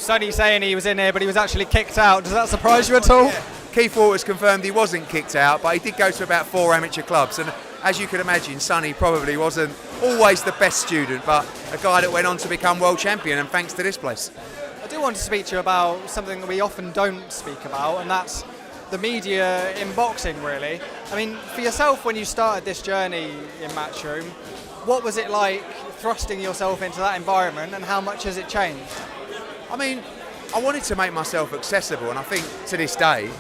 Sonny saying he was in here, but he was actually kicked out. Does that surprise you at all? Yeah. Keith Waters confirmed he wasn't kicked out, but he did go to about 4 amateur clubs. And as you can imagine, Sonny probably wasn't always the best student, but a guy that went on to become world champion, and thanks to this place. I do want to speak to you about something that we often don't speak about, and that's the media in boxing, really. I mean, for yourself, when you started this journey in Matchroom, what was it like thrusting yourself into that environment, and how much has it changed? I mean, I wanted to make myself accessible, and I think to this day,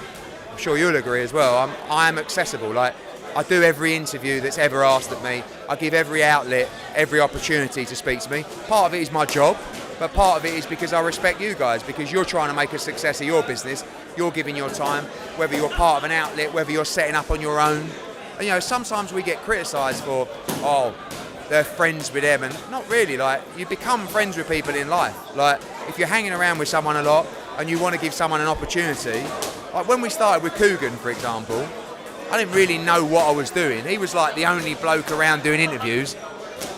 I'm sure you'll agree as well, I am accessible. Like, I do every interview that's ever asked of me. I give every outlet, every opportunity to speak to me. Part of it is my job, but part of it is because I respect you guys, because you're trying to make a success of your business. You're giving your time, whether you're part of an outlet, whether you're setting up on your own. And, you know, sometimes we get criticised for, oh, they're friends with them, and not really. Like, you become friends with people in life. Like, if you're hanging around with someone a lot and you want to give someone an opportunity, like when we started with Coogan, for example, I didn't really know what I was doing. He was like the only bloke around doing interviews.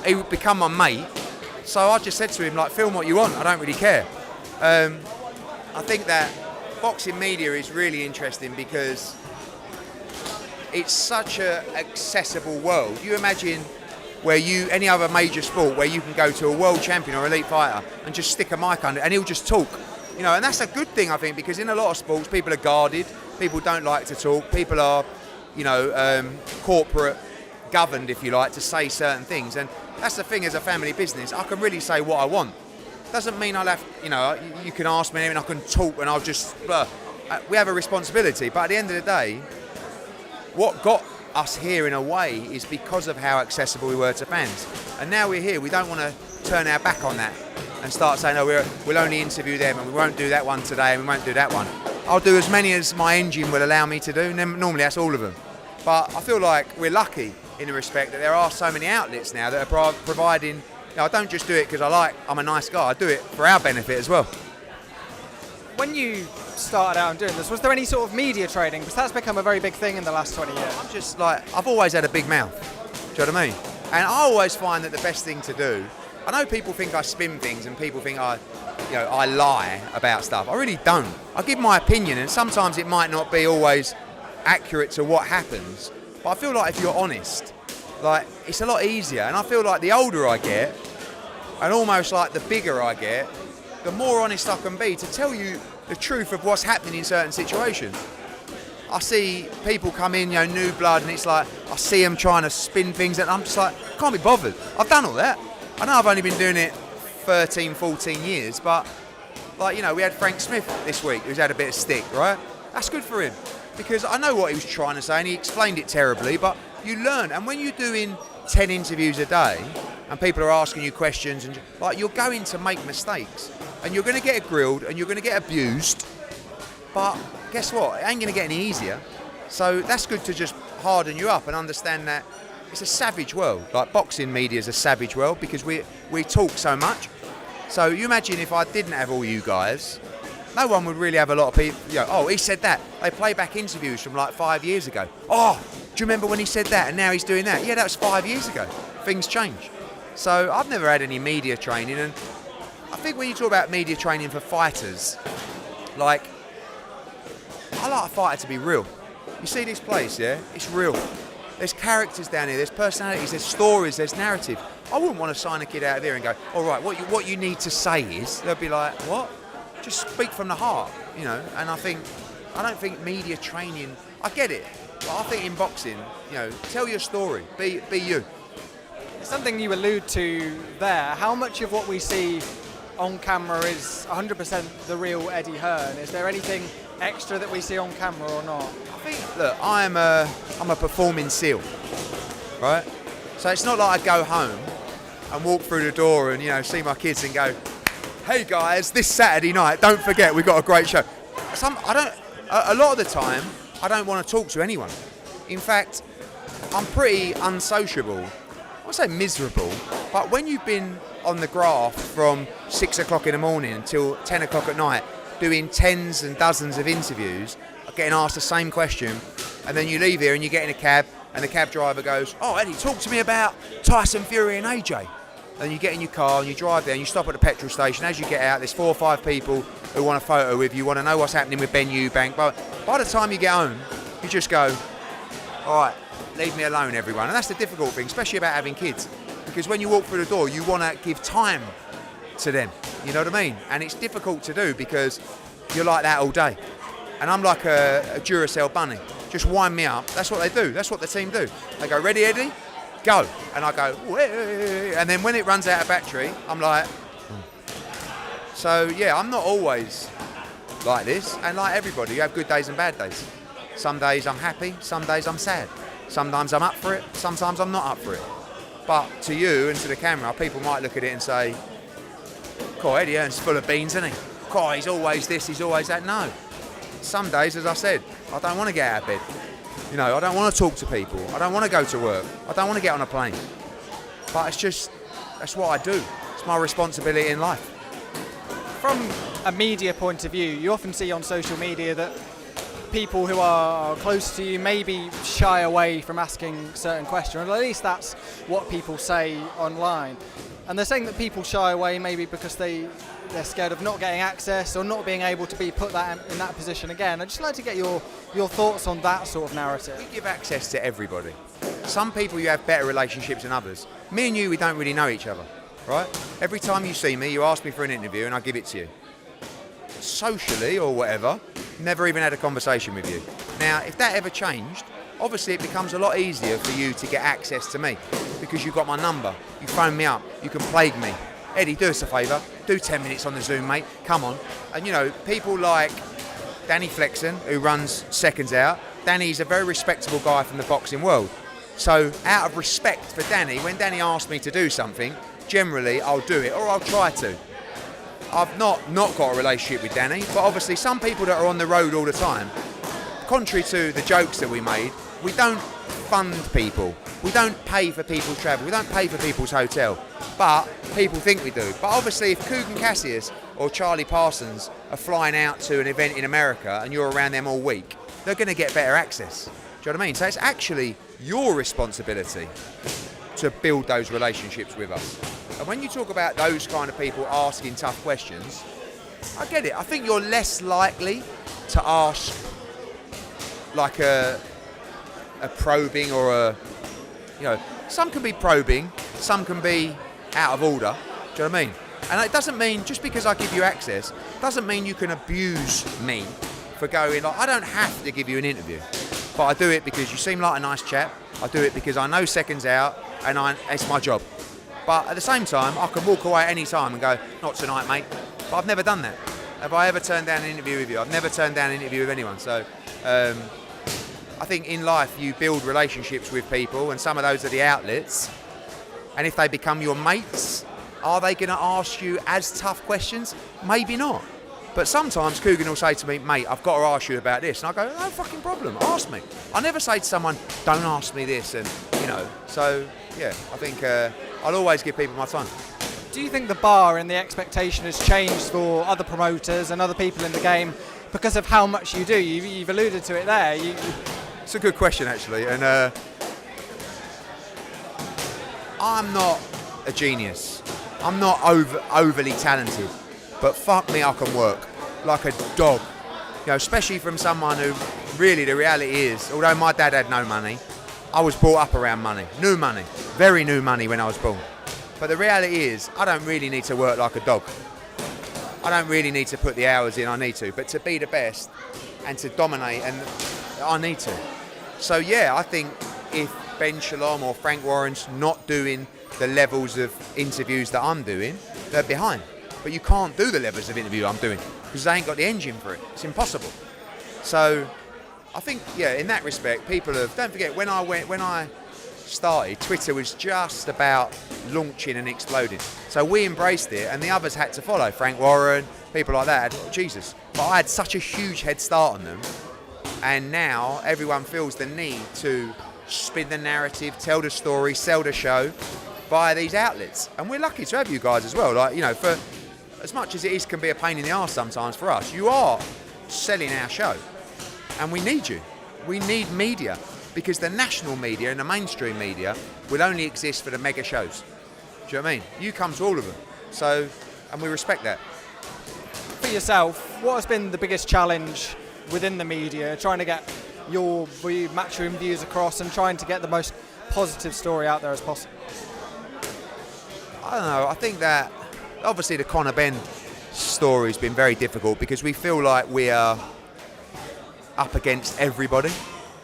He would become my mate. So I just said to him, like, film what you want, I don't really care. I think that boxing media is really interesting because it's such an accessible world. You imagine where any other major sport where you can go to a world champion or elite fighter and just stick a mic under and he'll just talk. You know, and that's a good thing, I think, because in a lot of sports, people are guarded, people don't like to talk, people are, you know, corporate governed, if you like, to say certain things. And that's the thing as a family business, I can really say what I want. Doesn't mean I'll have, you know, you can ask me and I can talk and I'll just, we have a responsibility. But at the end of the day, what got us here in a way is because of how accessible we were to fans. And now we're here, we don't want to turn our back on that and start saying, oh, we'll only interview them and we won't do that one today and we won't do that one. I'll do as many as my engine will allow me to do, and then normally that's all of them. But I feel like we're lucky in the respect that there are so many outlets now that are providing, you know, I don't just do it because I'm a nice guy, I do it for our benefit as well. When you started out and doing this, was there any sort of media training? Because that's become a very big thing in the last 20 years. I'm just like, I've always had a big mouth, do you know what I mean? And I always find that the best thing to do, I know people think I spin things and people think I lie about stuff. I really don't. I give my opinion, and sometimes it might not be always accurate to what happens, but I feel like if you're honest, like, it's a lot easier. And I feel like the older I get, and almost like the bigger I get, the more honest I can be to tell you the truth of what's happening in certain situations. I see people come in, you know, new blood, and it's like, I see them trying to spin things, and I'm just like, can't be bothered. I've done all that. I know I've only been doing it 13, 14 years, but, like, you know, we had Frank Smith this week, who's had a bit of stick, right? That's good for him, because I know what he was trying to say, and he explained it terribly, but you learn. And when you're doing 10 interviews a day, and people are asking you questions, and like, you're going to make mistakes, and you're going to get grilled, and you're going to get abused, but guess what? It ain't going to get any easier. So that's good to just harden you up and understand that it's a savage world. Like, boxing media is a savage world because we talk so much. So you imagine if I didn't have all you guys, no one would really have a lot of people, you know, oh, he said that. They play back interviews from like 5 years ago. Oh, do you remember when he said that and now he's doing that? Yeah, that was 5 years ago. Things change. So I've never had any media training, and I think when you talk about media training for fighters, like, I like a fighter to be real. You see this place, yeah? It's real. There's characters down here, there's personalities, there's stories, there's narrative. I wouldn't want to sign a kid out of here and go, all right, what you need to say is, they'll be like, what? Just speak from the heart, you know? And I don't think media training, I get it, but I think in boxing, you know, tell your story, be you. Something you allude to there, how much of what we see on camera is 100% the real Eddie Hearn? Is there anything extra that we see on camera or not? I think, look, I'm a performing SEAL, right? So it's not like I go home and walk through the door and, you know, see my kids and go, hey guys, this Saturday night, don't forget, we've got a great show. A lot of the time, I don't want to talk to anyone. In fact, I'm pretty unsociable. I won't say miserable, but when you've been on the graph from 6 o'clock in the morning until 10 o'clock at night, doing tens and dozens of interviews, getting asked the same question, and then you leave here and you get in a cab, and the cab driver goes, oh, Eddie, talk to me about Tyson Fury and AJ. and you get in your car and you drive there and you stop at the petrol station. As you get out, there's 4 or 5 people who want a photo with you, want to know what's happening with Ben Eubank. But by the time you get home, you just go, all right, leave me alone, everyone. And that's the difficult thing, especially about having kids. Because when you walk through the door, you want to give time to them. You know what I mean? And it's difficult to do because you're like that all day. And I'm like a Duracell bunny. Just wind me up. That's what they do. That's what the team do. They go, ready, Eddie? Go. And I go, whee. And then when it runs out of battery, I'm like, So yeah, I'm not always like this. And like everybody, you have good days and bad days. Some days I'm happy, some days I'm sad. Sometimes I'm up for it, sometimes I'm not up for it. But to you and to the camera, people might look at it and say, "Cool, Eddie Hearn's full of beans, isn't he? Cool, he's always this, he's always that." No. Some days, as I said, I don't want to get out of bed. You know, I don't want to talk to people. I don't want to go to work. I don't want to get on a plane. But it's just, that's what I do. It's my responsibility in life. From a media point of view, you often see on social media that people who are close to you maybe shy away from asking certain questions, or at least that's what people say online. And they're saying that people shy away maybe because they're scared of not getting access or not being able to be put in that position again. I'd just like to get your thoughts on that sort of narrative. We give access to everybody. Some people you have better relationships than others. Me and you, we don't really know each other, right? Every time you see me, you ask me for an interview and I give it to you. Socially or whatever, never even had a conversation with you. Now, if that ever changed, obviously it becomes a lot easier for you to get access to me because you've got my number, you phone me up, you can plague me. Eddie, do us a favour, do 10 minutes on the Zoom, mate, come on. And you know, people like Danny Flexen, who runs SecondsOut, Danny's a very respectable guy from the boxing world. So out of respect for Danny, when Danny asks me to do something, generally I'll do it, or I'll try to. I've not got a relationship with Danny, but obviously some people that are on the road all the time, contrary to the jokes that we made, we don't fund people. We don't pay for people's travel. We don't pay for people's hotel. But people think we do. But obviously if Kugan Cassius or Charlie Parsons are flying out to an event in America and you're around them all week, they're going to get better access. Do you know what I mean? So it's actually your responsibility to build those relationships with us. And when you talk about those kind of people asking tough questions, I get it. I think you're less likely to ask like a probing or a, you know, some can be probing, some can be out of order. Do you know what I mean? And it doesn't mean, just because I give you access, doesn't mean you can abuse me for going, like, I don't have to give you an interview. But I do it because you seem like a nice chap. I do it because I know SecondsOut and it's my job. But at the same time, I can walk away any time and go, not tonight, mate. But I've never done that. Have I ever turned down an interview with you? I've never turned down an interview with anyone. So I think in life you build relationships with people, and some of those are the outlets. And if they become your mates, are they going to ask you as tough questions? Maybe not. But sometimes Kugan will say to me, mate, I've got to ask you about this. And I go, no fucking problem, ask me. I never say to someone, don't ask me this, and you know. So yeah, I think I'll always give people my time. Do you think the bar and the expectation has changed for other promoters and other people in the game because of how much you do? You've alluded to it there. It's a good question, actually. And I'm not a genius. I'm not overly talented. But fuck me, I can work like a dog. You know, especially from someone who, really, the reality is, although my dad had no money, I was brought up around money. New money. Very new money when I was born. But the reality is, I don't really need to work like a dog. I don't really need to put the hours in I need to. But to be the best and to dominate, and I need to. So yeah, I think if Ben Shalom or Frank Warren's not doing the levels of interviews that I'm doing, they're behind. But you can't do the levels of interview I'm doing because they ain't got the engine for it. It's impossible. So I think, yeah, in that respect, people have, don't forget, when I started, Twitter was just about launching and exploding. So we embraced it and the others had to follow. Frank Warren, people like that, Jesus. But I had such a huge head start on them. And now everyone feels the need to spin the narrative, tell the story, sell the show via these outlets. And we're lucky to have you guys as well. Like, you know, for as much as it can be a pain in the arse sometimes for us, you are selling our show. And we need you. We need media because the national media and the mainstream media will only exist for the mega shows. Do you know what I mean? You come to all of them. So, and we respect that. For yourself, what has been the biggest challenge within the media, trying to get your Matchroom views across and trying to get the most positive story out there as possible? I don't know. I think that obviously the Conor Ben story's been very difficult because we feel like we are up against everybody,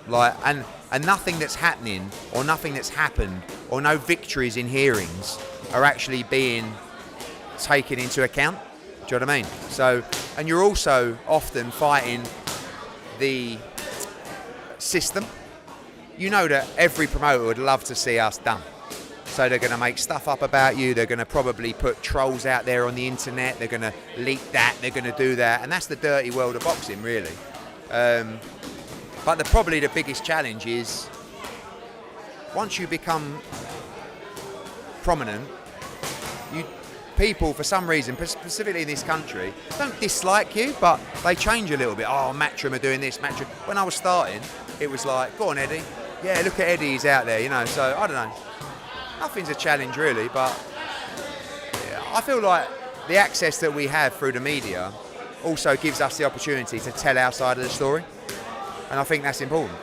like, and nothing that's happening or nothing that's happened or no victories in hearings are actually being taken into account. Do you know what I mean? So, and you're also often fighting the system. You know that every promoter would love to see us done. So they're going to make stuff up about you. They're going to probably put trolls out there on the internet. They're going to leak that. They're going to do that. And that's the dirty world of boxing, really. But probably the biggest challenge is once you become prominent, people, for some reason, specifically in this country, don't dislike you, but they change a little bit. Oh, Matchroom are doing this, Matchroom. When I was starting, it was like, go on, Eddie. Yeah, look at Eddie, he's out there, you know. So, I don't know. Nothing's a challenge, really, but yeah, I feel like the access that we have through the media also gives us the opportunity to tell our side of the story. And I think that's important.